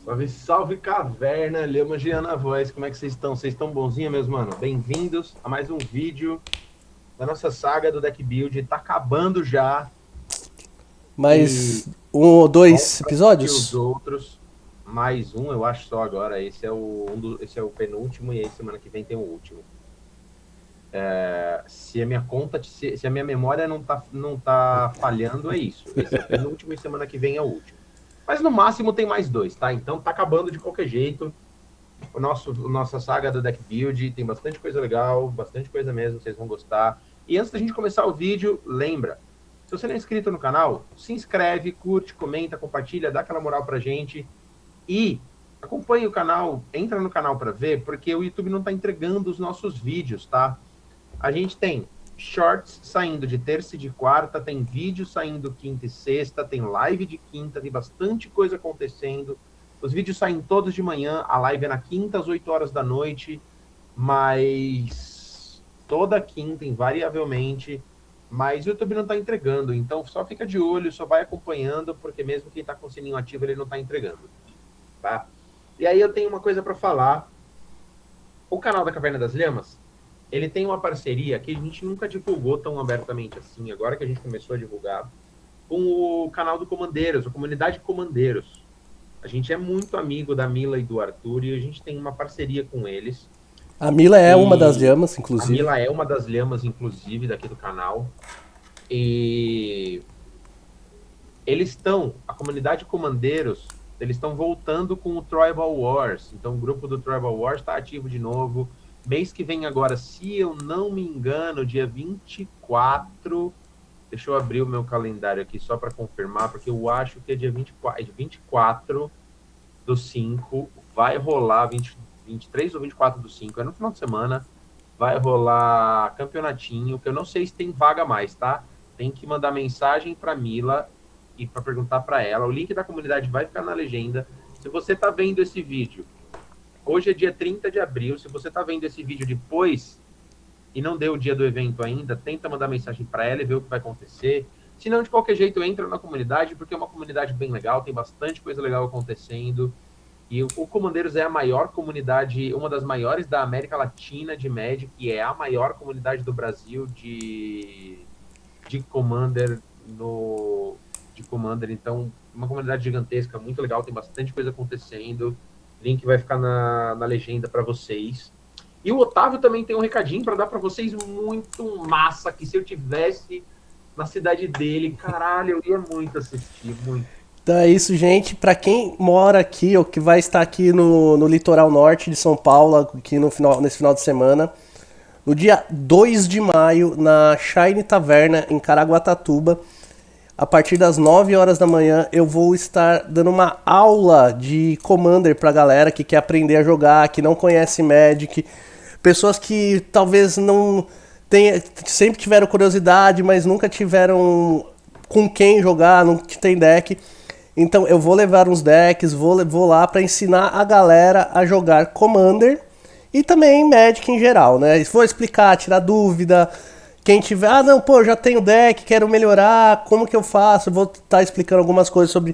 Salve, salve, caverna, Lema Giana Voz, como é que vocês estão? Vocês estão bonzinhos, meus mano? Bem-vindos a mais um vídeo da nossa saga do Deck Build. Tá acabando já e Mais um ou vão dois para assistir os episódios? outros. Mais um, eu acho só agora. Esse é esse é o penúltimo e aí semana que vem tem o último. Se a minha conta, se a minha memória não tá falhando, é isso. Esse é o penúltimo e semana que vem é o último. Mas no máximo tem mais dois, tá? Então tá acabando de qualquer jeito. Nossa saga do deck build tem bastante coisa legal, bastante coisa mesmo, vocês vão gostar. E antes da gente começar o vídeo, lembra, se você não é inscrito no canal, se inscreve, curte, comenta, compartilha, dá aquela moral pra gente e acompanhe o canal, entra no canal para ver, porque o YouTube não tá entregando os nossos vídeos, tá? A gente tem shorts saindo de terça e de quarta, tem vídeo saindo quinta e sexta, tem live de quinta, tem bastante coisa acontecendo. Os vídeos saem todos de manhã, a live é na quinta às 8 horas da noite, mas toda quinta, invariavelmente, mas o YouTube não está entregando, então só fica de olho, só vai acompanhando, porque mesmo quem está com o sininho ativo, ele não está entregando, tá? E aí eu tenho uma coisa para falar. O canal da Caverna das Lhamas, ele tem uma parceria que a gente nunca divulgou tão abertamente assim, agora que a gente começou a divulgar, com o canal do Comandeiros, a comunidade Comandeiros. A gente é muito amigo da Mila e do Arthur e a gente tem uma parceria com eles. A Mila é uma das E lhamas, a inclusive. Mila é uma das lhamas, inclusive, daqui do canal. E eles estão, a comunidade Comandeiros, eles estão voltando com o Tribal Wars. Então o grupo do Tribal Wars está ativo de novo. Mês que vem agora, se eu não me engano, dia 24. Deixa eu abrir o meu calendário aqui só para confirmar, porque eu acho que é dia 24 do 5, vai rolar 23 ou 24 do 5, é no final de semana, vai rolar campeonatinho, que eu não sei se tem vaga mais, tá? Tem que mandar mensagem para Mila e para perguntar para ela. O link da comunidade vai ficar na legenda. Se você está vendo esse vídeo, hoje é dia 30 de abril, se você está vendo esse vídeo depois e não deu o dia do evento ainda, tenta mandar mensagem para ela e ver o que vai acontecer. Se não, de qualquer jeito, entra na comunidade, porque é uma comunidade bem legal, tem bastante coisa legal acontecendo. E o Comandeiros é a maior comunidade, uma das maiores da América Latina de Magic, e é a maior comunidade do Brasil de Commander de Commander. Então, uma comunidade gigantesca, muito legal, tem bastante coisa acontecendo. Link vai ficar na legenda para vocês. E o Otávio também tem um recadinho para dar para vocês muito massa, que se eu tivesse na cidade dele, caralho, eu ia muito assistir, muito. Então é isso, gente. Pra quem mora aqui ou que vai estar aqui no litoral norte de São Paulo, aqui nesse final de semana, no dia 2 de maio, na Shine Taverna, em Caraguatatuba, a partir das 9 horas da manhã, eu vou estar dando uma aula de Commander pra galera que quer aprender a jogar, que não conhece Magic, pessoas que talvez não sempre tiveram curiosidade, mas nunca tiveram com quem jogar, não tem deck. Então eu vou levar uns decks, vou lá pra ensinar a galera a jogar Commander e também Magic em geral, né? Vou explicar, tirar dúvida. Quem tiver, não, pô, já tenho deck, quero melhorar, como que eu faço? Vou estar explicando algumas coisas sobre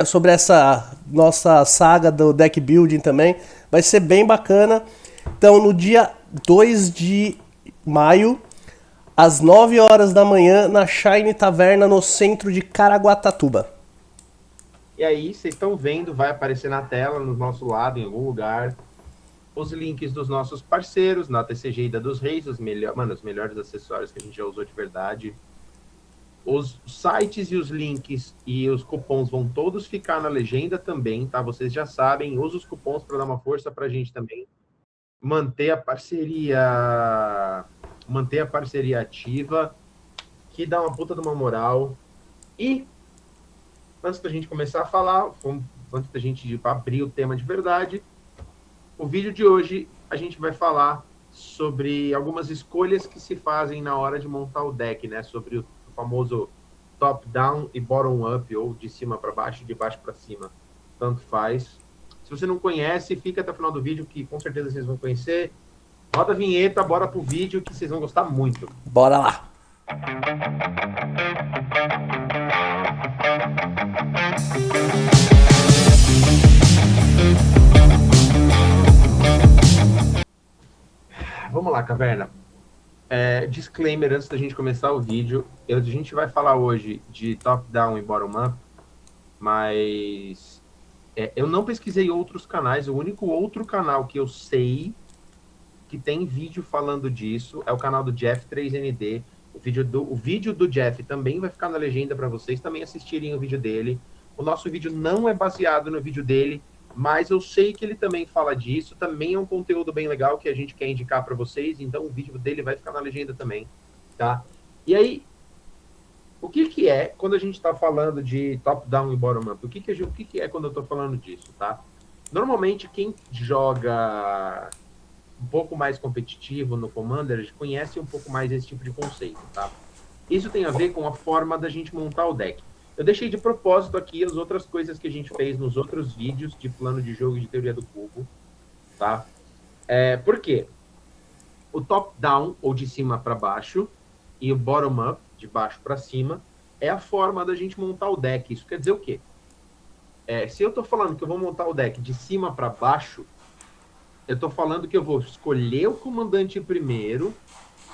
sobre essa nossa saga do deck building também. Vai ser bem bacana. Então, no dia 2 de maio, às 9 horas da manhã, na Shine Taverna, no centro de Caraguatatuba. E aí, vocês estão vendo, vai aparecer na tela, no nosso lado, em algum lugar, os links dos nossos parceiros, na TCG Ida dos Reis, os melhores acessórios que a gente já usou de verdade. Os sites e os links e os cupons vão todos ficar na legenda também, tá? Vocês já sabem, usa os cupons para dar uma força para a gente também. Manter a parceria ativa, que dá uma puta de uma moral. E antes da gente começar a falar, antes da gente abrir o tema de verdade, o vídeo de hoje a gente vai falar sobre algumas escolhas que se fazem na hora de montar o deck, né? Sobre o famoso top-down e bottom-up, ou de cima para baixo e de baixo para cima. Tanto faz. Se você não conhece, fica até o final do vídeo, que com certeza vocês vão conhecer. Roda a vinheta, bora pro vídeo, que vocês vão gostar muito. Bora lá! vamos lá, Caverna. Disclaimer antes da gente começar o vídeo. A gente vai falar hoje de top-down e bottom-up, mas eu não pesquisei outros canais. O único outro canal que eu sei que tem vídeo falando disso é o canal do Jeff 3ND. O vídeo do Jeff também vai ficar na legenda para vocês também assistirem o vídeo dele. O nosso vídeo não é baseado no vídeo dele, mas eu sei que ele também fala disso. Também é um conteúdo bem legal que a gente quer indicar para vocês. Então o vídeo dele vai ficar na legenda também, tá? E aí, o que é quando a gente está falando de top-down e bottom-up? O que é quando eu estou falando disso, tá? Normalmente, quem joga um pouco mais competitivo no Commander conhece um pouco mais esse tipo de conceito, tá? Isso tem a ver com a forma da gente montar o deck. Eu deixei de propósito aqui as outras coisas que a gente fez nos outros vídeos de plano de jogo e de teoria do cubo, tá? Por quê? O top-down, ou de cima para baixo, e o bottom-up, de baixo para cima, é a forma da gente montar o deck. Isso quer dizer o quê? Se eu estou falando que eu vou montar o deck de cima para baixo, eu estou falando que eu vou escolher o comandante primeiro,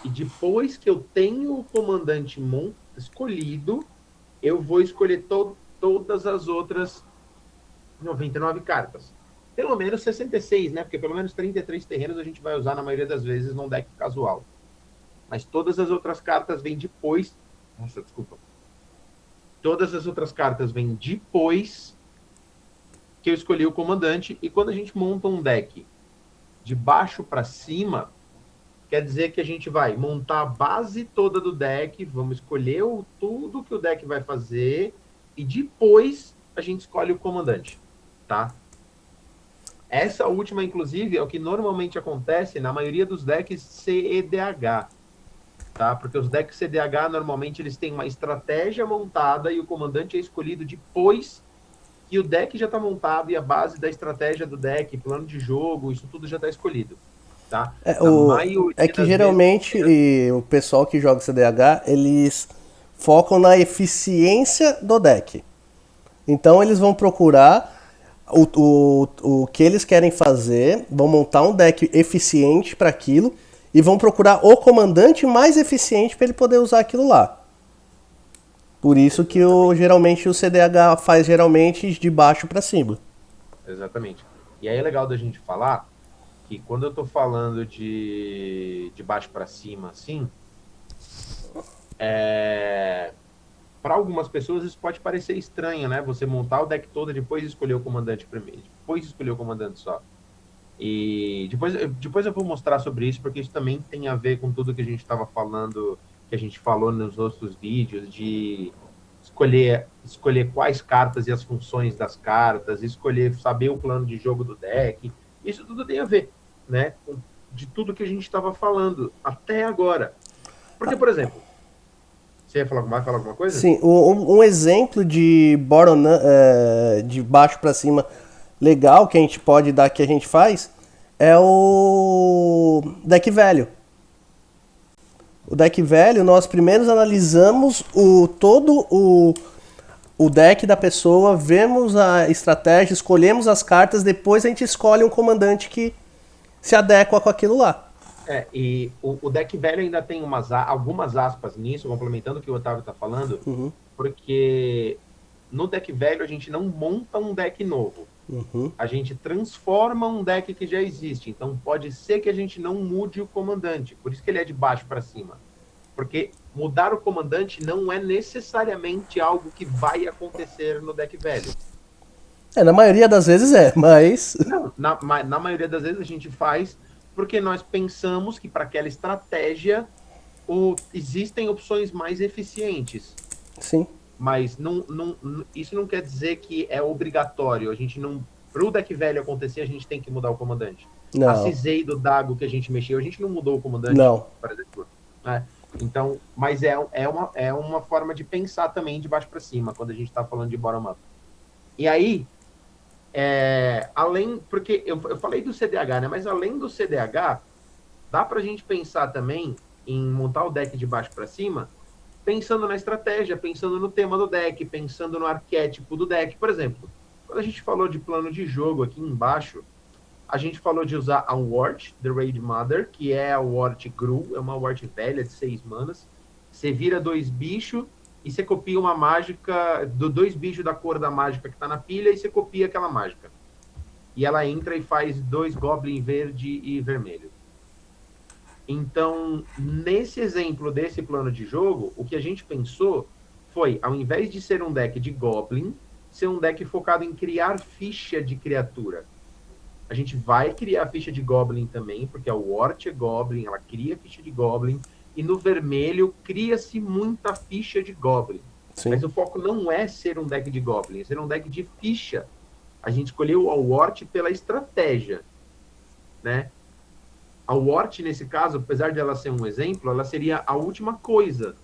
e depois que eu tenho o comandante escolhido, eu vou escolher todas as outras 99 cartas. Pelo menos 66, né? Porque pelo menos 33 terrenos a gente vai usar na maioria das vezes num deck casual. Mas todas as outras cartas vêm depois. Nossa, desculpa. Todas as outras cartas vêm depois que eu escolhi o comandante. E quando a gente monta um deck de baixo para cima, quer dizer que a gente vai montar a base toda do deck, vamos escolher tudo que o deck vai fazer, e depois a gente escolhe o comandante, tá? Essa última, inclusive, é o que normalmente acontece na maioria dos decks CEDH, tá? Porque os decks CDH, normalmente, eles têm uma estratégia montada e o comandante é escolhido depois que o deck já está montado e a base da estratégia do deck, plano de jogo, isso tudo já está escolhido. Tá? Que geralmente o pessoal que joga CDH, eles focam na eficiência do deck. Então eles vão procurar o que eles querem fazer, vão montar um deck eficiente para aquilo e vão procurar o comandante mais eficiente para ele poder usar aquilo lá. Por isso que geralmente o CDH faz geralmente de baixo para cima. Exatamente. E aí é legal da gente falar que quando eu tô falando de baixo para cima, assim, para algumas pessoas isso pode parecer estranho, né? Você montar o deck todo e depois escolher o comandante primeiro, depois escolher o comandante só. E depois eu vou mostrar sobre isso, porque isso também tem a ver com tudo que a gente estava falando, que a gente falou nos outros vídeos, de escolher quais cartas e as funções das cartas, saber o plano de jogo do deck. Isso tudo tem a ver, né? De tudo que a gente estava falando até agora. Porque, por exemplo, você vai falar alguma coisa? Sim, um exemplo de de baixo para cima legal que a gente pode dar, que a gente faz, é o deck velho. O deck velho, nós primeiro analisamos todo o deck da pessoa, vemos a estratégia, escolhemos as cartas, depois a gente escolhe um comandante que se adequa com aquilo lá. E o deck velho ainda tem algumas aspas nisso, complementando o que o Otávio está falando, porque no deck velho a gente não monta um deck novo. A gente transforma um deck que já existe. Então pode ser que a gente não mude o comandante. Por isso que ele é de baixo para cima. Porque mudar o comandante não é necessariamente algo que vai acontecer no deck velho. Na maioria das vezes mas... Não, na maioria das vezes a gente faz porque nós pensamos que para aquela estratégia existem opções mais eficientes. Sim. Mas isso não quer dizer que é obrigatório. A gente não. Para o deck velho acontecer, a gente tem que mudar o comandante. Não. A Cisei do Dago que a gente mexeu, a gente não mudou o comandante. Não. Por exemplo. Então, mas é uma forma de pensar também de baixo para cima, quando a gente está falando de bottom-up. E aí, porque eu falei do CDH, né? Mas além do CDH, dá para a gente pensar também em montar o deck de baixo para cima, pensando na estratégia, pensando no tema do deck, pensando no arquétipo do deck. Por exemplo, quando a gente falou de plano de jogo aqui embaixo, A gente falou de usar a Wart, The Raid Mother, que é a Wart Gru, é uma Wart velha de 6 manas. Você vira 2 bichos e você copia uma mágica, do 2 bichos da cor da mágica que tá na pilha, e você copia aquela mágica. E ela entra e faz 2 Goblin verde e vermelho. Então, nesse exemplo desse plano de jogo, o que a gente pensou foi, ao invés de ser um deck de Goblin, ser um deck focado em criar ficha de criatura. A gente vai criar ficha de Goblin também, porque a Wart é Goblin, ela cria ficha de Goblin, e no vermelho cria-se muita ficha de Goblin. Sim. Mas o foco não é ser um deck de Goblin, é ser um deck de ficha. A gente escolheu a Wart pela estratégia, né? A Wart, nesse caso, apesar de ela ser um exemplo, ela seria a última coisa,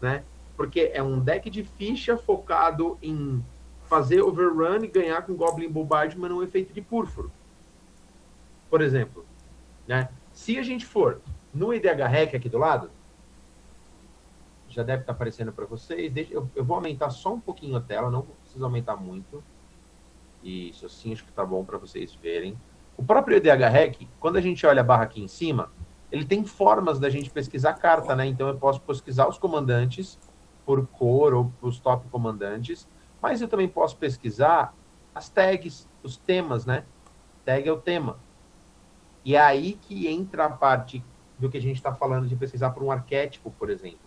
né? Porque é um deck de ficha focado em fazer overrun e ganhar com Goblin Bombardment num efeito de púrpuro. Por exemplo, né? Se a gente for no EDH Hack aqui do lado, já deve estar aparecendo para vocês. Eu vou aumentar só um pouquinho a tela, não preciso aumentar muito. Isso, assim acho que tá bom para vocês verem. O próprio EDH Hack, quando a gente olha a barra aqui em cima, ele tem formas da gente pesquisar carta, né? Então eu posso pesquisar os comandantes por cor ou os top comandantes, mas eu também posso pesquisar as tags, os temas, né? Tag é o tema. E é aí que entra a parte do que a gente está falando de pesquisar por um arquétipo, por exemplo.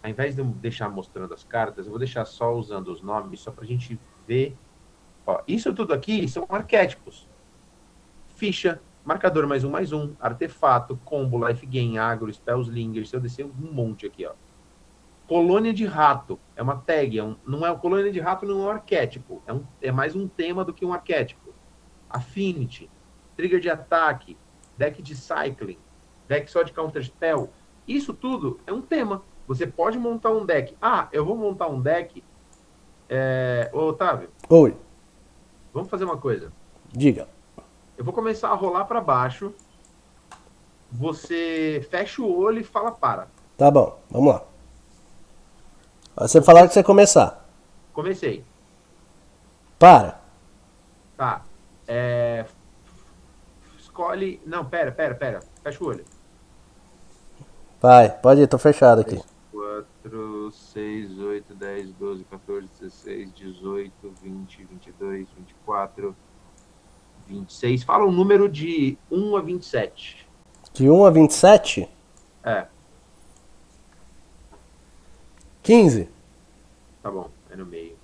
Ao invés de eu deixar mostrando as cartas, eu vou deixar só usando os nomes, só para a gente ver. Ó, isso tudo aqui são arquétipos. Ficha, marcador +1/+1, artefato, combo, life gain, agro, spellslinger. Se eu descer um monte aqui, ó. Colônia de rato, é uma tag, não é, colônia de rato não é um arquétipo, é mais um tema do que um arquétipo. Affinity, trigger de ataque, deck de cycling, deck só de counterspell, isso tudo é um tema. Você pode montar um deck. Ah, eu vou montar um deck. Ô, Otávio. Oi. Vamos fazer uma coisa. Diga. Eu vou começar a rolar para baixo. Você fecha o olho e fala para. Tá bom, vamos lá. Você falaram que você começar. Comecei. Para. Tá. Escolhe... Não, pera. Fecha o olho. Vai, pode ir, tô fechado aqui. 4, 6, 8, 10, 12, 14, 16, 18, 20, 22, 24, 26. Fala um número de 1 a 27. De 1 a 27? É. 15. Tá bom, é no meio.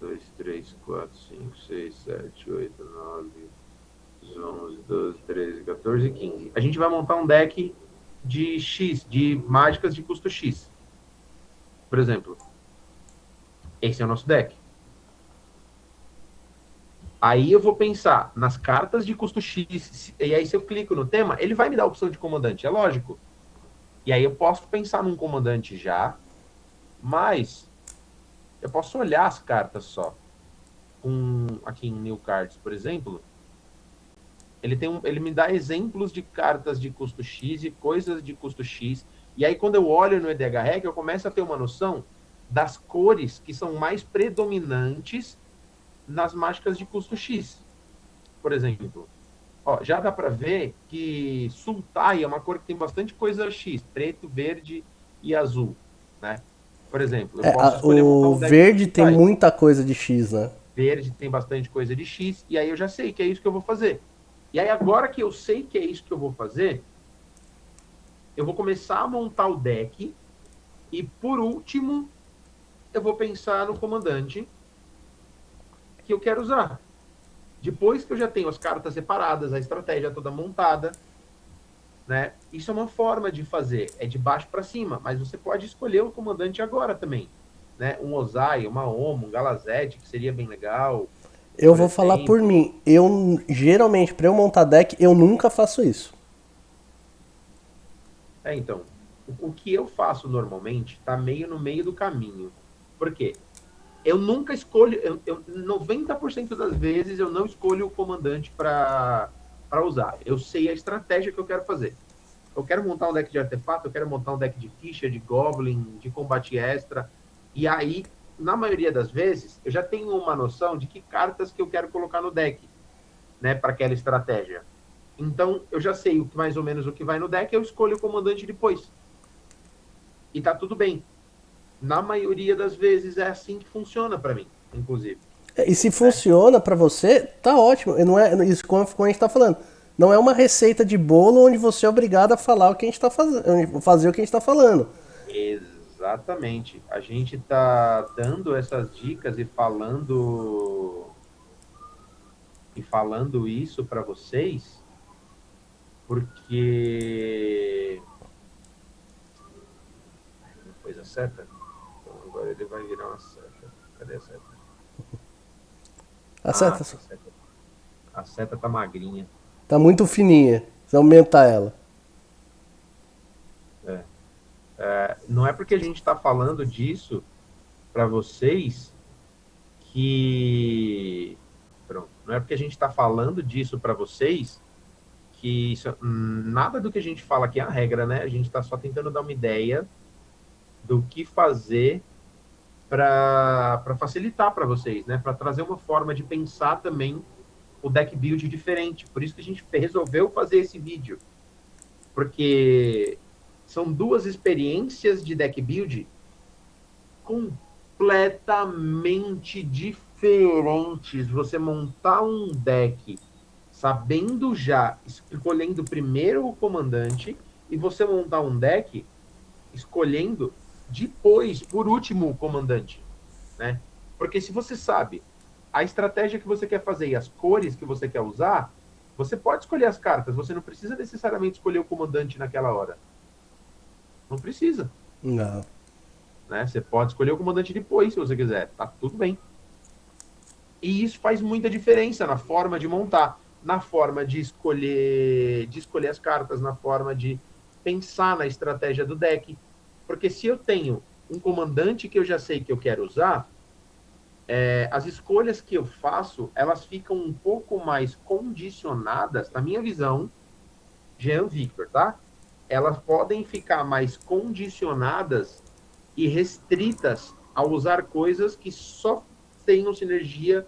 2, 3, 4, 5, 6, 7, 8, 9, 11, 12, 13, 14 e 15. A gente vai montar um deck de X, de mágicas de custo X. Por exemplo, esse é o nosso deck. Aí eu vou pensar nas cartas de custo X, e aí se eu clico no tema, ele vai me dar a opção de comandante, é lógico. E aí eu posso pensar num comandante já, mas eu posso olhar as cartas só. Aqui em New Cards, por exemplo, ele me dá exemplos de cartas de custo X e coisas de custo X. E aí, quando eu olho no EDH Hack, eu começo a ter uma noção das cores que são mais predominantes nas mágicas de custo X. Por exemplo, ó, já dá para ver que Sultai é uma cor que tem bastante coisa X, preto, verde e azul, né? Por exemplo, eu posso escolher montar o um deck verde de tem Sultai. muita coisa de X, né? Verde tem bastante coisa de X, e aí eu já sei que é isso que eu vou fazer. E aí, agora que eu sei que é isso que eu vou fazer, eu vou começar a montar o deck, e por último, eu vou pensar no comandante que eu quero usar. Depois que eu já tenho as cartas separadas, a estratégia toda montada, né? Isso é uma forma de fazer, é de baixo para cima, mas você pode escolher o comandante agora também, né? Um Ozai, uma Omo, um Galazete, que seria bem legal. Eu vou falar por mim. Eu, geralmente, pra eu montar deck, eu nunca faço isso. Então, o que eu faço normalmente tá meio no meio do caminho. Por quê? Eu nunca escolho, 90% das vezes eu não escolho o comandante para usar. Eu sei a estratégia que eu quero fazer. Eu quero montar um deck de artefato, eu quero montar um deck de ficha, de goblin, de combate extra. E aí, na maioria das vezes, eu já tenho uma noção de que cartas que eu quero colocar no deck. né, para aquela estratégia. Então, eu já sei mais ou menos o que vai no deck, eu escolho o comandante depois. E tá tudo bem. Na maioria das vezes é assim que funciona para mim, inclusive. E se Né? funciona pra você, tá ótimo. E não é isso como a gente tá falando. Não é uma receita de bolo onde você é obrigado a falar o que a gente tá fazendo, fazer o que a gente tá falando. Exatamente. A gente tá dando essas dicas e falando isso para vocês porque uma coisa seta. Então agora ele vai virar uma seta. Cadê a seta? Ah, Acerta. a seta tá magrinha. Tá muito fininha. Precisa aumentar ela. Não é porque a gente está falando disso para vocês que. Pronto. Não é porque a gente está falando disso para vocês que isso, nada do que a gente fala aqui é a regra, né? A gente está só tentando dar uma ideia do que fazer para facilitar para vocês, né? Para trazer uma forma de pensar também o deck build diferente. Por isso que a gente resolveu fazer esse vídeo. Porque são duas experiências de deck build completamente diferentes. Você montar um deck sabendo já, escolhendo primeiro o comandante, e você montar um deck escolhendo depois, por último, o comandante. Né? Porque se você sabe a estratégia que você quer fazer e as cores que você quer usar, você pode escolher as cartas. Você não precisa necessariamente escolher o comandante naquela hora. Não precisa. Não. Né? Você pode escolher o comandante depois, se você quiser. Tá tudo bem. E isso faz muita diferença na forma de montar, na forma de escolher as cartas, na forma de pensar na estratégia do deck. Porque se eu tenho um comandante que eu já sei que eu quero usar, as escolhas que eu faço, elas ficam um pouco mais condicionadas, na minha visão, Jean Victor, tá? Elas podem ficar mais condicionadas e restritas a usar coisas que só tenham sinergia,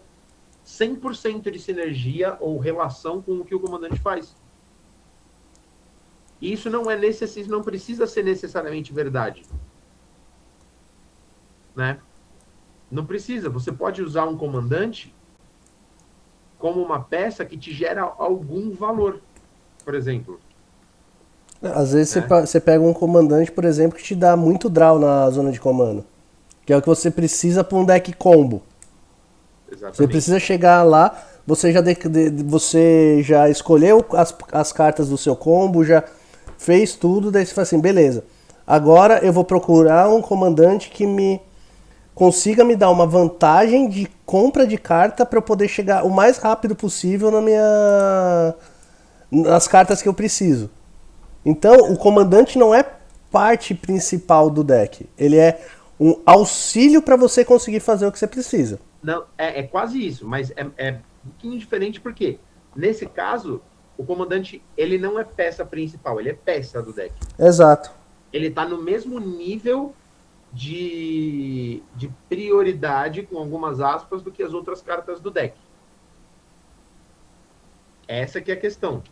100% de sinergia ou relação com o que o comandante faz. E isso não precisa ser necessariamente verdade. Né? Não precisa. Você pode usar um comandante como uma peça que te gera algum valor, por exemplo. Às vezes Né? você pega um comandante, por exemplo, que te dá muito draw na zona de comando. Que é o que você precisa para um deck combo. Você precisa Exatamente. chegar lá, você já escolheu as cartas do seu combo, já fez tudo, daí você fala assim, beleza. Agora eu vou procurar um comandante que me consiga me dar uma vantagem de compra de carta para eu poder chegar o mais rápido possível nas cartas que eu preciso. Então, o comandante não é parte principal do deck. Ele é um auxílio para você conseguir fazer o que você precisa. Não, é quase isso, mas é um pouquinho diferente porque, nesse caso, o comandante ele não é peça principal, ele é peça do deck. Exato. Ele está no mesmo nível de prioridade, com algumas aspas, do que as outras cartas do deck. Essa que é a questão.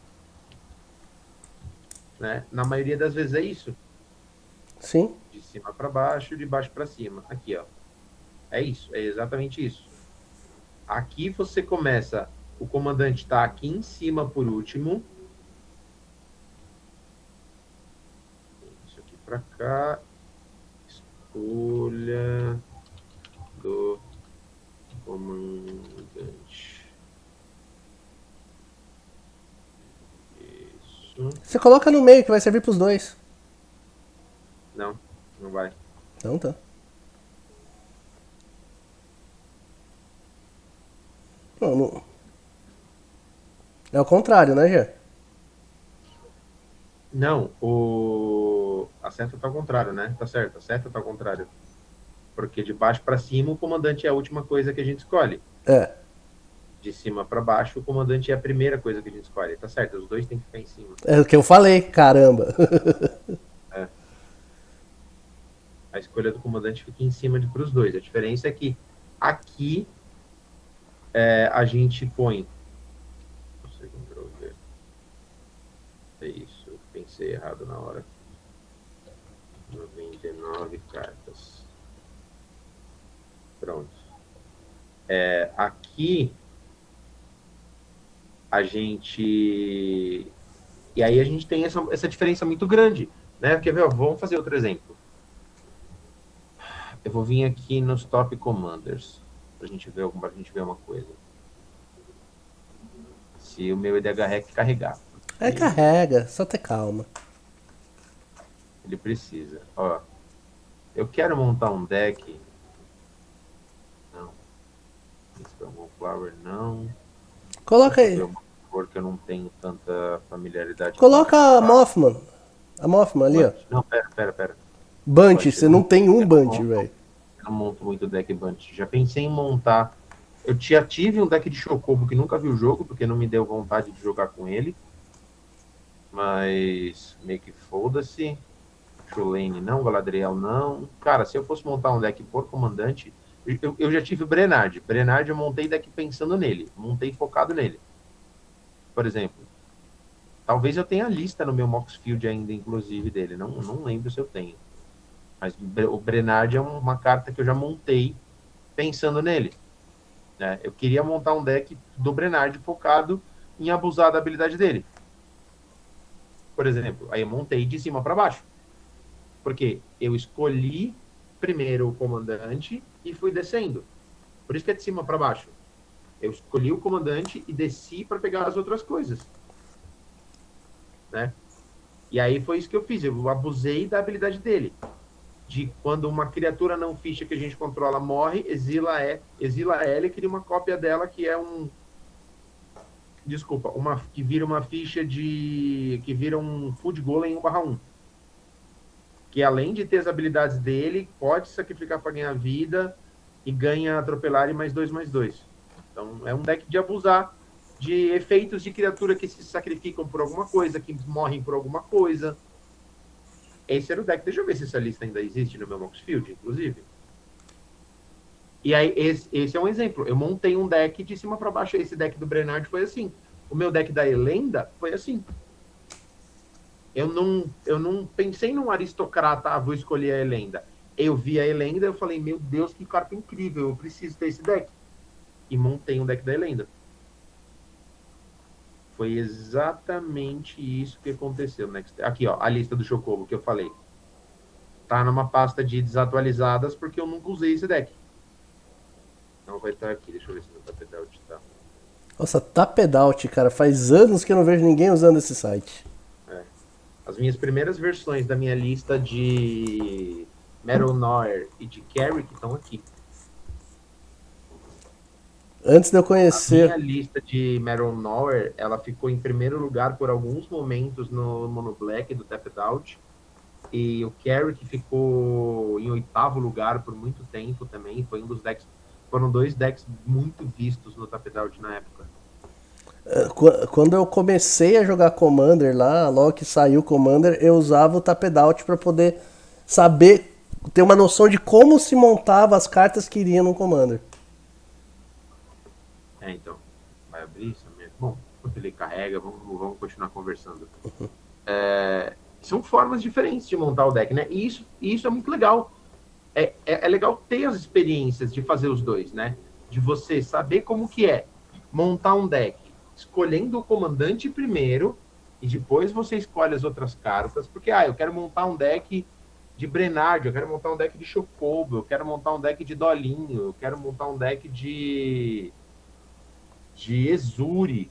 Né? Na maioria das vezes é isso. Sim. De cima para baixo, de baixo para cima. Aqui, ó. É isso, é exatamente isso. Aqui você começa, o comandante está aqui em cima por último. Isso aqui para cá. Escolha do comandante. Isso. Você coloca no meio que vai servir pros dois. Não, não vai. Então tá. Não, não. É o contrário, né, Gê? Não, a seta tá ao contrário, né? Tá certo, a seta tá ao contrário. Porque de baixo para cima o comandante é a última coisa que a gente escolhe. É. De cima para baixo o comandante é a primeira coisa que a gente escolhe. Tá certo, os dois têm que ficar em cima. É o que eu falei, caramba. É. A escolha do comandante fica em cima para os dois. A diferença é que aqui a gente põe É isso, eu pensei errado na hora. 99 cartas. Pronto. Aqui a gente. E aí a gente tem essa diferença muito grande, né? Quer ver? Ó, vamos fazer outro exemplo. Eu vou vir aqui nos Top Commanders pra gente ver uma coisa. Se o meu EDH-REC carregar. Carrega, só ter calma. Ele precisa. Ó, eu quero montar um deck. Não. Spell Flower não. Coloca Deixa eu ver aí. uma cor que eu não tenho tanta familiaridade. Coloca a Mothman. A Mothman ali, ó. Não, pera. Bunch, Bunch, você não tem um eu Bunch, velho. não monto muito deck Bunch. Já pensei em montar. Eu já tive um deck de Chocobo que nunca vi o jogo, porque não me deu vontade de jogar com ele. Mas meio que foda-se. Chulane não, Galadriel não. Cara, se eu fosse montar um deck por comandante, eu já tive o Brenard. Brenard eu montei deck pensando nele. Montei focado nele. Por exemplo, talvez eu tenha a lista no meu Moxfield ainda, inclusive, dele. Não lembro se eu tenho. Mas o Brenard é uma carta que eu já montei pensando nele. Né? Eu queria montar um deck do Brenard focado em abusar da habilidade dele. Por exemplo, aí eu montei de cima para baixo. Porque eu escolhi primeiro o comandante e fui descendo. Por isso que é de cima para baixo. Eu escolhi o comandante e desci para pegar as outras coisas. Né? E aí foi isso que eu fiz. Eu abusei da habilidade dele. De quando uma criatura não ficha que a gente controla morre, exila ela e cria uma cópia dela que é um... Desculpa, que vira uma ficha de... que vira um Food Golem 1/1. Que além de ter as habilidades dele, pode sacrificar para ganhar vida e ganha atropelar e +2/+2. Então é um deck de abusar de efeitos de criatura que se sacrificam por alguma coisa, que morrem por alguma coisa. Esse era o deck. Deixa eu ver se essa lista ainda existe no meu Moxfield, inclusive. E aí, esse é um exemplo. Eu montei um deck de cima para baixo. Esse deck do Brenard foi assim. O meu deck da Elenda foi assim. Eu não pensei num aristocrata, vou escolher a Elenda. Eu vi a Elenda e eu falei, meu Deus, que carta incrível, eu preciso ter esse deck. E montei um deck da Elenda. Foi exatamente isso que aconteceu. Aqui, ó, a lista do Chocobo que eu falei. Tá numa pasta de desatualizadas porque eu nunca usei esse deck. Não vai estar aqui, deixa eu ver se no Tapedout tá. Nossa, Tapedout, cara. Faz anos que eu não vejo ninguém usando esse site. As minhas primeiras versões da minha lista de Metal Noir e de Carrick estão aqui. Antes de eu A conhecer. minha lista de Metal Noir, ela ficou em primeiro lugar por alguns momentos no Mono Black do Tapedout. E o Carrick ficou em 8º lugar por muito tempo também. Foi um dos decks. Foram 2 decks muito vistos no Tapedout na época. Quando eu comecei a jogar Commander lá, logo que saiu o Commander, eu usava o Tapedout para poder saber, ter uma noção de como se montava as cartas que iriam no Commander. Então, vai abrir isso mesmo. Bom, enquanto ele carrega, vamos continuar conversando. São formas diferentes de montar o deck, né? E isso é muito legal. É legal ter as experiências de fazer os dois, né? De você saber como que é montar um deck, escolhendo o comandante primeiro, e depois você escolhe as outras cartas, porque, eu quero montar um deck de Brenard, eu quero montar um deck de Chocobo, eu quero montar um deck de Dolinho, eu quero montar um deck de Ezuri.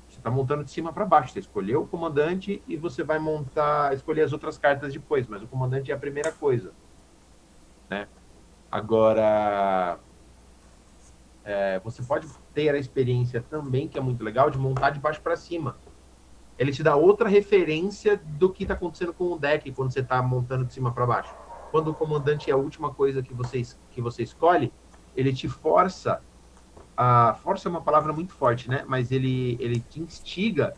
Você está montando de cima para baixo. Você escolheu o comandante e você vai escolher as outras cartas depois, mas o comandante é a primeira coisa. Né? Agora, você pode ter a experiência também, que é muito legal, de montar de baixo para cima. Ele te dá outra referência do que está acontecendo com o deck quando você está montando de cima para baixo. Quando o comandante é a última coisa que você escolhe, ele te força. Força é uma palavra muito forte, né? Mas ele te instiga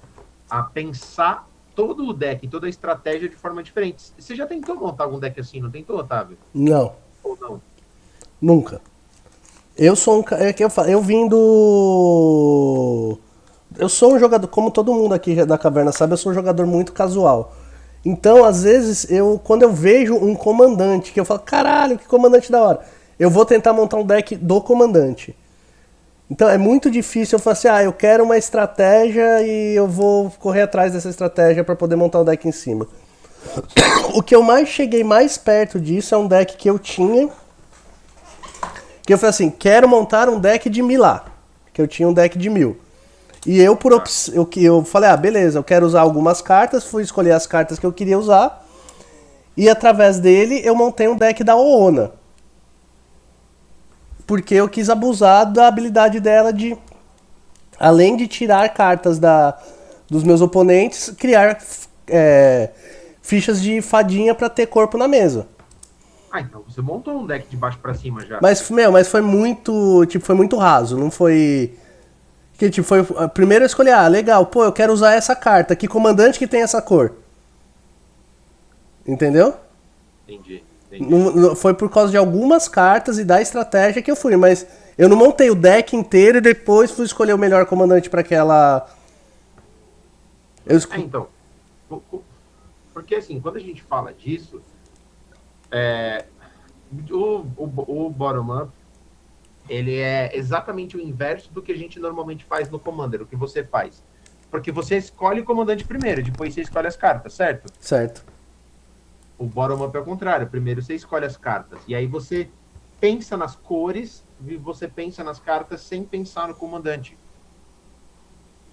a pensar todo o deck, toda a estratégia de forma diferente. Você já tentou montar algum deck assim, não tentou, Otávio? Não. Ou não? Nunca. Eu sou um cara. Eu vim eu sou um jogador, como todo mundo aqui da caverna sabe, eu sou um jogador muito casual. Então, às vezes, quando eu vejo um comandante, que eu falo, caralho, que comandante da hora, eu vou tentar montar um deck do comandante. Então é muito difícil eu falar assim, eu quero uma estratégia e eu vou correr atrás dessa estratégia para poder montar o deck em cima. O que eu mais cheguei mais perto disso é um deck que eu tinha, que eu falei assim, quero montar um deck de Milá, que eu tinha um deck de 1000. E eu, por opção, eu falei, beleza, eu quero usar algumas cartas, fui escolher as cartas que eu queria usar, e através dele eu montei um deck da Oona. Porque eu quis abusar da habilidade dela de, além de tirar cartas dos meus oponentes, criar fichas de fadinha pra ter corpo na mesa. Então você montou um deck de baixo pra cima já. Mas foi muito, tipo, foi muito raso, não foi... Que, tipo, foi... Primeiro eu escolhi, legal, pô, eu quero usar essa carta, que comandante que tem essa cor? Entendeu? Entendi. Foi por causa de algumas cartas e da estratégia que eu fui, mas eu não montei o deck inteiro e depois fui escolher o melhor comandante pra aquela... Então, porque assim, quando a gente fala disso, o bottom-up, ele é exatamente o inverso do que a gente normalmente faz no Commander, o que você faz. Porque você escolhe o comandante primeiro, depois você escolhe as cartas, certo? Certo. O bottom-up é o contrário, primeiro você escolhe as cartas, e aí você pensa nas cores, e você pensa nas cartas sem pensar no comandante.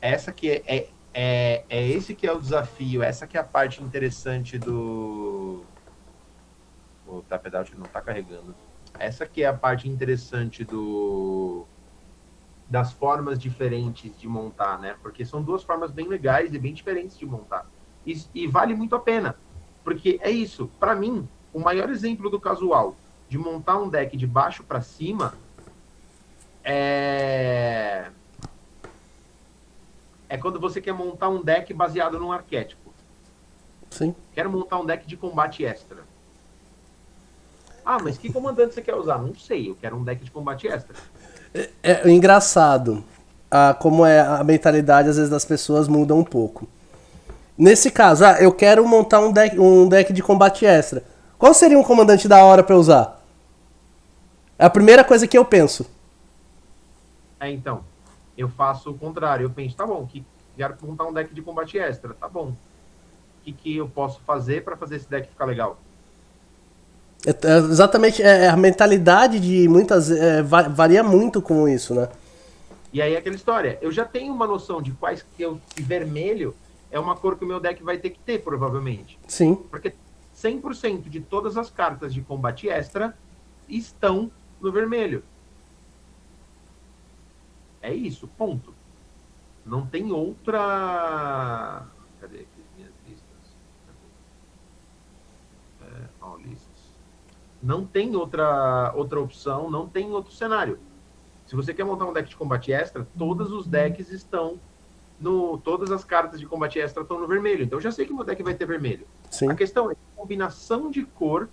Essa que é esse que é o desafio, essa que é a parte interessante do... O tap out não tá carregando. Essa que é a parte interessante das formas diferentes de montar, né? Porque são duas formas bem legais e bem diferentes de montar. E vale muito a pena. Porque é isso. Para mim, o maior exemplo do casual de montar um deck de baixo para cima é quando você quer montar um deck baseado num arquétipo. Sim. Quero montar um deck de combate extra. Mas que comandante você quer usar? Não sei, eu quero um deck de combate extra. É engraçado como é a mentalidade às vezes das pessoas muda um pouco. Nesse caso, eu quero montar um deck de combate extra. Qual seria um comandante da hora pra eu usar? É a primeira coisa que eu penso. Então, eu faço o contrário. Eu penso, tá bom, quero montar um deck de combate extra, tá bom. O que eu posso fazer para fazer esse deck ficar legal? Exatamente, a mentalidade de muitas varia muito com isso, né? E aí aquela história, eu já tenho uma noção de que vermelho é uma cor que o meu deck vai ter que ter, provavelmente. Sim. Porque 100% de todas as cartas de combate extra estão no vermelho. É isso, ponto. Não tem outra... Cadê aqui minhas listas? All listas. Não tem outra opção, não tem outro cenário. Se você quer montar um deck de combate extra, todos os decks estão todas as cartas de combate extra estão no vermelho. Então eu já sei que o meu deck vai ter vermelho. Sim. A questão é a combinação de cor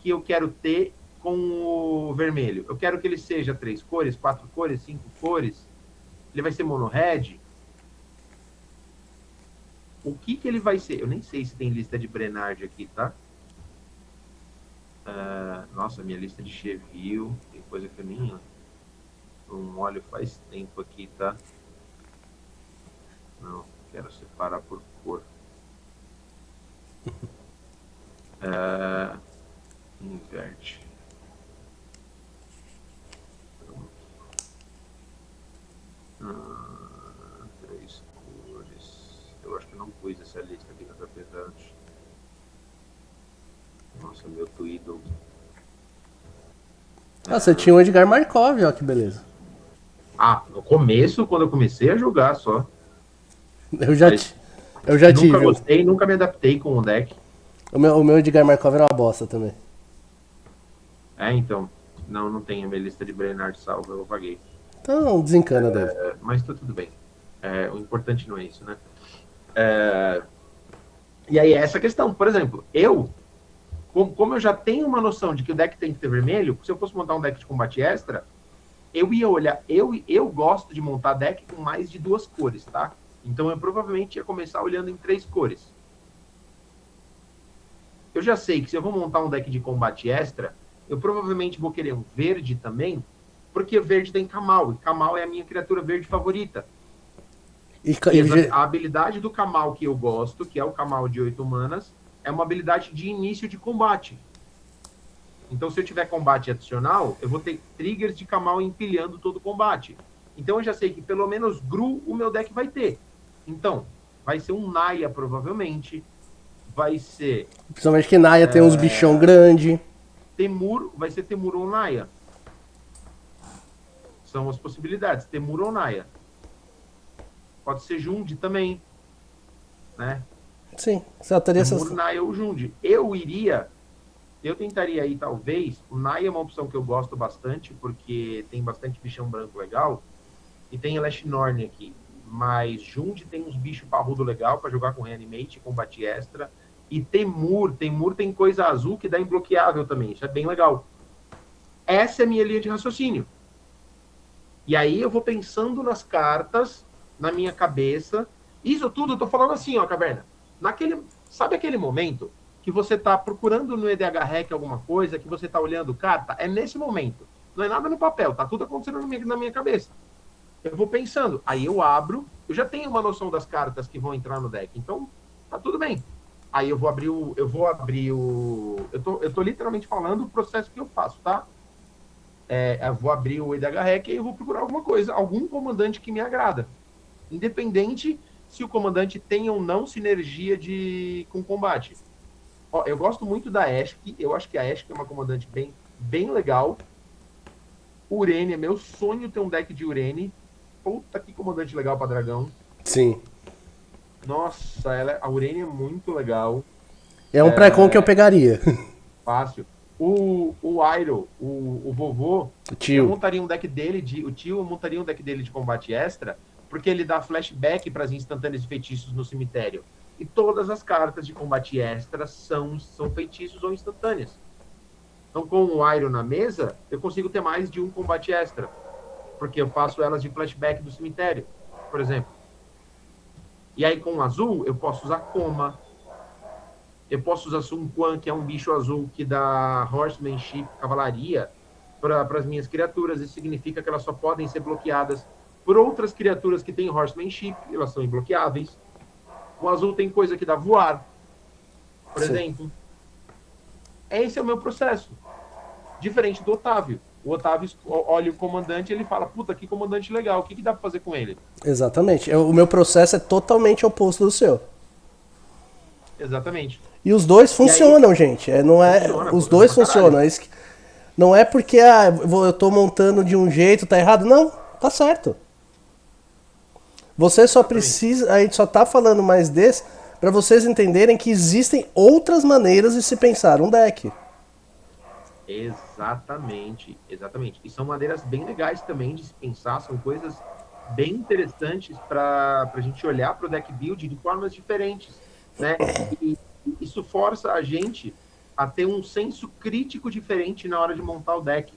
que eu quero ter com o vermelho. Eu quero que ele seja 3 cores, 4 cores, 5 cores. Ele vai ser mono-red? O que ele vai ser? Eu nem sei se tem lista de Brenard aqui, tá? Nossa, minha lista de Cheville, tem coisa que eu nem não olho faz tempo aqui, tá? Não, quero separar por cor. Inverte. Três cores. Eu acho que não pus essa lista aqui na tapetante. Nossa, meu Twiddle. Você tinha o Edgar Markov, ó, que beleza. No começo, quando eu comecei a jogar só. Eu já tive. Nunca gostei, nunca me adaptei com o deck. O meu Edgar Markov era uma bosta também. Então. Não tem a minha lista de Brenard salva, eu apaguei. Então desencana dele. Mas tá tudo bem. O importante não é isso, né? E aí, essa questão, por exemplo, como eu já tenho uma noção de que o deck tem que ter vermelho, se eu fosse montar um deck de combate extra, eu ia olhar, eu gosto de montar deck com mais de 2 cores, tá? Então eu provavelmente ia começar olhando em 3 cores. Eu já sei que se eu vou montar um deck de combate extra, eu provavelmente vou querer um verde também, porque verde tem Kamahl, e Kamahl é a minha criatura verde favorita. A habilidade do Kamahl que eu gosto, que é o Kamahl de 8 manas, é uma habilidade de início de combate. Então, se eu tiver combate adicional, eu vou ter triggers de Kamahl empilhando todo o combate. Então, eu já sei que pelo menos Gru o meu deck vai ter. Então, vai ser um Naya, provavelmente. Vai ser... Principalmente que Naya tem uns bichão grande. Temur, vai ser Temur ou Naya. São as possibilidades, Temur ou Naya. Pode ser Jund também, né? Sim, só teria Temur, Naya ou Jund. Eu tentaria aí, talvez, o Naya é uma opção que eu gosto bastante, porque tem bastante bichão branco legal, e tem Elash Norn aqui. Mas Jund tem uns bichos parrudo legal para jogar com Reanimate, combate extra. E Temur tem coisa azul que dá imbloqueável também, isso é bem legal. Essa é a minha linha de raciocínio. E aí eu vou pensando nas cartas, na minha cabeça. Isso tudo eu tô falando assim, ó, Caverna. Sabe aquele momento que você tá procurando no EDH Hack alguma coisa, que você tá olhando carta? É nesse momento. Não é nada no papel, tá tudo acontecendo na minha cabeça. Eu vou pensando, aí eu abro, eu já tenho uma noção das cartas que vão entrar no deck, então tá tudo bem. Aí eu tô literalmente falando o processo que eu faço, tá? Eu vou abrir o EDH Hack e eu vou procurar alguma coisa, algum comandante que me agrada. Independente se o comandante tem ou não sinergia com combate. Ó, eu gosto muito da Eshk, eu acho que a Eshk é uma comandante bem legal. Urene, é meu sonho ter um deck de Urene. Puta, que comandante legal pra dragão. Sim. Nossa, a Urene é muito legal. É um pré-con que eu pegaria. Fácil. O Iroh, o vovô, O tio. eu montaria um deck dele eu montaria um deck dele de combate extra, porque ele dá flashback para as instantâneas e feitiços no cemitério. E todas as cartas de combate extra são feitiços ou instantâneas. Então, com o Iroh na mesa, eu consigo ter mais de um combate extra, porque eu faço elas de flashback do cemitério, por exemplo. E aí, com o azul, eu posso usar Coma. Eu posso usar Sun Quan, que é um bicho azul que dá Horsemanship, cavalaria, para as minhas criaturas. Isso significa que elas só podem ser bloqueadas por outras criaturas que têm Horsemanship, elas são imbloqueáveis. O azul tem coisa que dá voar, por exemplo. Esse é o meu processo. Diferente do Otávio. O Otávio olha o comandante e ele fala, puta, que comandante legal, o que dá pra fazer com ele? Exatamente. O meu processo é totalmente oposto do seu. Exatamente. E os dois funcionam, aí, gente. Os dois funcionam. Não é porque eu tô montando de um jeito, tá errado. Não, tá certo. Você só precisa. A gente só tá falando mais desse pra vocês entenderem que existem outras maneiras de se pensar um deck. Exatamente. E são maneiras bem legais também de se pensar, são coisas bem interessantes para a gente olhar para o deck build de formas diferentes, né? E isso força a gente a ter um senso crítico diferente na hora de montar o deck,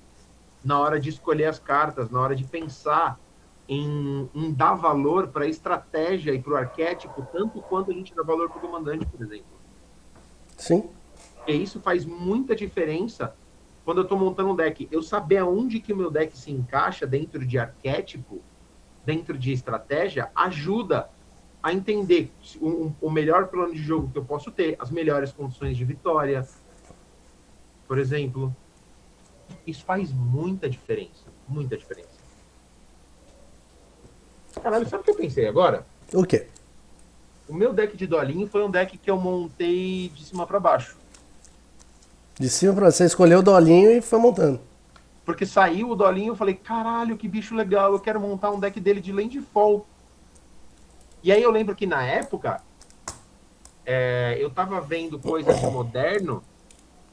na hora de escolher as cartas, na hora de pensar em dar valor para a estratégia e para o arquétipo, tanto quanto a gente dá valor para o comandante, por exemplo. Sim. E isso faz muita diferença quando eu estou montando um deck. Eu saber aonde que o meu deck se encaixa dentro de arquétipo, dentro de estratégia, ajuda a entender o melhor plano de jogo que eu posso ter, as melhores condições de vitória, por exemplo. Isso faz muita diferença. Muita diferença. Caralho, sabe o que eu pensei agora? O quê? O meu deck de dolinho foi um deck que eu montei de cima para baixo. De cima pra você escolheu o dolinho e foi montando. Porque saiu o dolinho, eu falei, caralho, que bicho legal, eu quero montar um deck dele de Landfall. E aí eu lembro que na época, eu tava vendo coisas de moderno,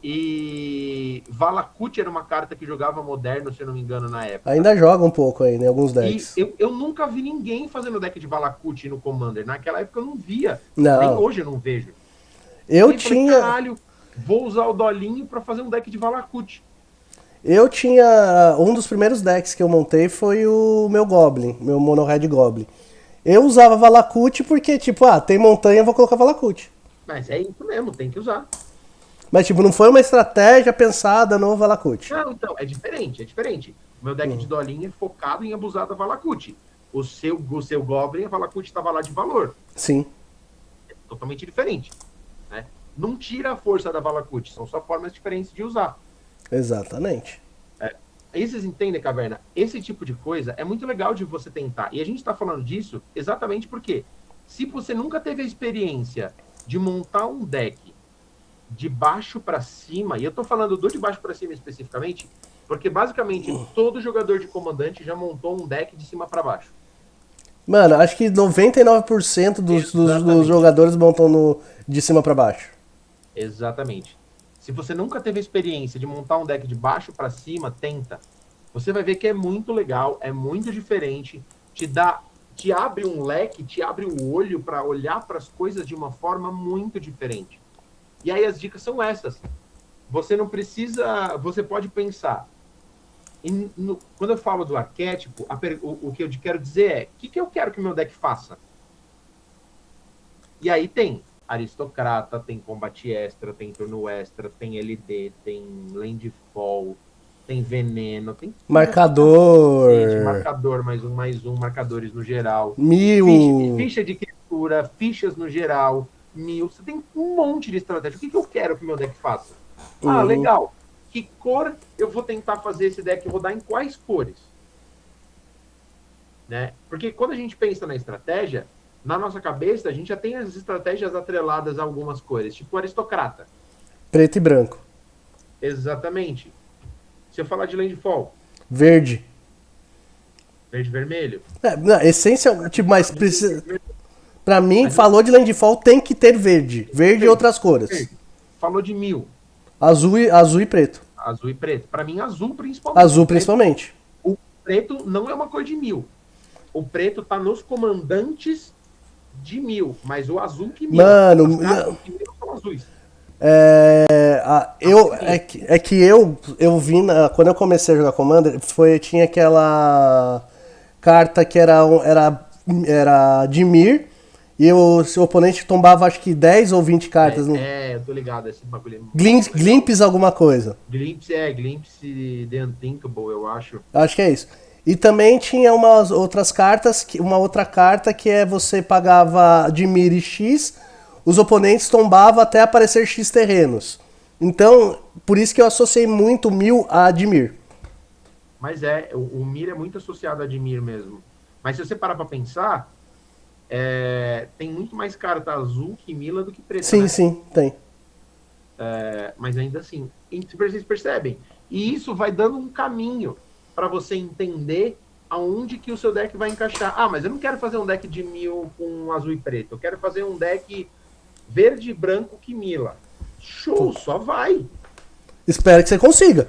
e Valakut era uma carta que jogava moderno, se eu não me engano, na época. Ainda joga um pouco aí, né? Alguns decks. E eu nunca vi ninguém fazendo deck de Valakut no Commander. Naquela época eu não via. Não. Nem hoje eu não vejo. Eu falei, tinha... caralho, vou usar o dolinho pra fazer um deck de Valakut. Eu tinha. Um dos primeiros decks que eu montei foi o meu Goblin, meu Mono Red Goblin. Eu usava Valakut porque, tipo, tem montanha, eu vou colocar Valakut. Mas é isso mesmo, tem que usar. Mas, tipo, não foi uma estratégia pensada no Valakut. Não, então, é diferente, é diferente. O meu deck de Dolinha é focado em abusar da Valakut. O seu Goblin, a Valakut estava lá de valor. Sim, É totalmente diferente. Né? Não tira a força da Valakut, são só formas diferentes de usar. exatamente. Aí vocês entendem, Caverna? Esse tipo de coisa é muito legal de você tentar. E a gente está falando disso exatamente porque se você nunca teve a experiência de montar um deck de baixo para cima, e eu estou falando do de baixo para cima especificamente, porque basicamente todo jogador de comandante já montou um deck de cima para baixo. Mano, acho que 99% dos Exatamente. jogadores montam de cima pra baixo. Exatamente. Se você nunca teve a experiência de montar um deck de baixo para cima, tenta. Você vai ver que é muito legal, é muito diferente, te abre um leque, te abre o olho para olhar para as coisas de uma forma muito diferente. E aí as dicas são essas. Você não precisa, você pode pensar. Quando eu falo do arquétipo, o que eu quero dizer é: o que eu quero que o meu deck faça? E aí tem aristocrata, tem combate extra, tem turno extra, tem LD, tem landfall, tem veneno, tem Marcador. marcador, mais um, marcadores no geral, Mil. ficha de criatura, fichas no geral, 1000. Você tem um monte de estratégia. O que eu quero que o meu deck faça? Ah, Uhum. legal. Que cor eu vou tentar fazer esse deck rodar em quais cores? Né? Porque quando a gente pensa na estratégia, na nossa cabeça, a gente já tem as estratégias atreladas a algumas cores, tipo aristocrata. Preto e branco. Exatamente. Se eu falar de landfall, Verde. verde e vermelho. Não, essencial, tipo, mas precisa. Pra mim, Mas não falou de landfall, tem que ter verde. Verde e verde, outras cores. verde. Falou de 1000, Azul e preto. azul e preto. Para mim, azul principalmente. Azul principalmente. O preto não é uma cor de 1000. O preto tá nos comandantes de 1000, mas o azul que mila. Mano, As cartas que milam são azuis. é que eu vi quando eu comecei a jogar Commander, tinha aquela carta que era Dimir e o seu oponente tombava acho que 10 ou 20 cartas. Eu tô ligado, esse bagulho é muito legal. Glimpse alguma coisa. Glimpse The Unthinkable, eu acho. Acho que é isso. E também tinha umas outras cartas, uma outra carta que é você pagava Dimir e X, os oponentes tombavam até aparecer X terrenos. Então, por isso que eu associei muito Mil a Dimir. Mas o Mir é muito associado a Dimir mesmo. Mas se você parar pra pensar, tem muito mais carta azul que Mila do que preta, Sim, né? sim, tem. Mas ainda assim, vocês percebem. E isso vai dando um caminho para você entender aonde que o seu deck vai encaixar. Ah, mas eu não quero fazer um deck de 1000 com azul e preto. Eu quero fazer um deck verde e branco que mila. Show, só vai. Espero que você consiga.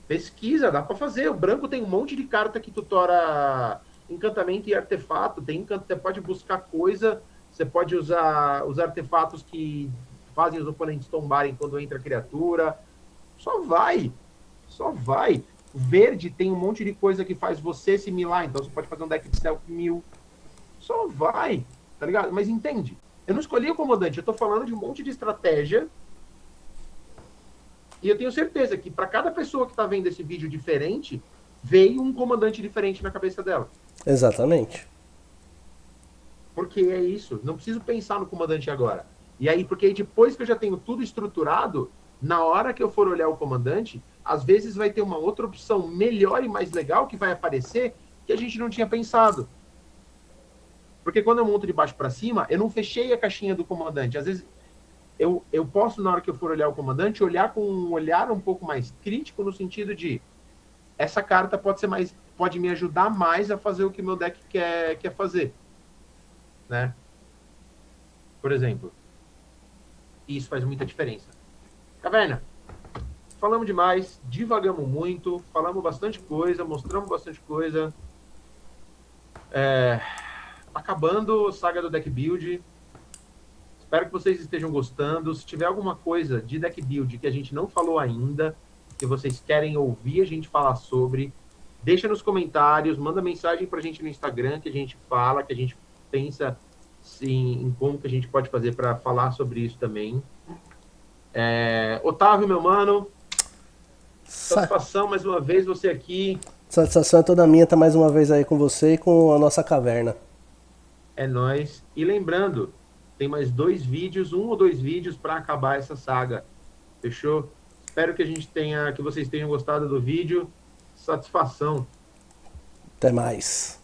Pesquisa, dá para fazer. O branco tem um monte de carta que tutora encantamento e artefato. Você pode buscar coisa, você pode usar os artefatos que fazem os oponentes tombarem quando entra a criatura. Só vai. Só vai. O verde tem um monte de coisa que faz você se milar. Então você pode fazer um deck de self mil. Só vai. Tá ligado? Mas entende? Eu não escolhi o comandante. Eu tô falando de um monte de estratégia. E eu tenho certeza que para cada pessoa que está vendo esse vídeo diferente, veio um comandante diferente na cabeça dela. Exatamente. Porque é isso. Não preciso pensar no comandante agora. E aí, porque aí depois que eu já tenho tudo estruturado, na hora que eu for olhar o comandante, às vezes vai ter uma outra opção melhor e mais legal que vai aparecer que a gente não tinha pensado. Porque quando eu monto de baixo para cima, eu não fechei a caixinha do comandante. Às vezes eu posso, na hora que eu for olhar o comandante, olhar com um olhar um pouco mais crítico, no sentido de essa carta pode me ajudar mais a fazer o que meu deck quer fazer. Né? Por exemplo. Isso faz muita diferença. Caverna, falamos demais, divagamos muito, falamos bastante coisa, mostramos bastante coisa. Acabando a saga do deck build. Espero que vocês estejam gostando. Se tiver alguma coisa de deck build que a gente não falou ainda, que vocês querem ouvir a gente falar sobre. Deixa nos comentários, manda mensagem para a gente no Instagram, que a gente fala, que a gente pensa sim, em como que a gente pode fazer para falar sobre isso também. Otávio, meu mano, satisfação mais uma vez você aqui. Satisfação é toda minha estar mais uma vez aí com você e com a nossa caverna. É nóis. E lembrando, tem mais 2 vídeos, 1 ou 2 vídeos para acabar essa saga. Fechou? Espero que vocês tenham gostado do vídeo. Satisfação. Até mais.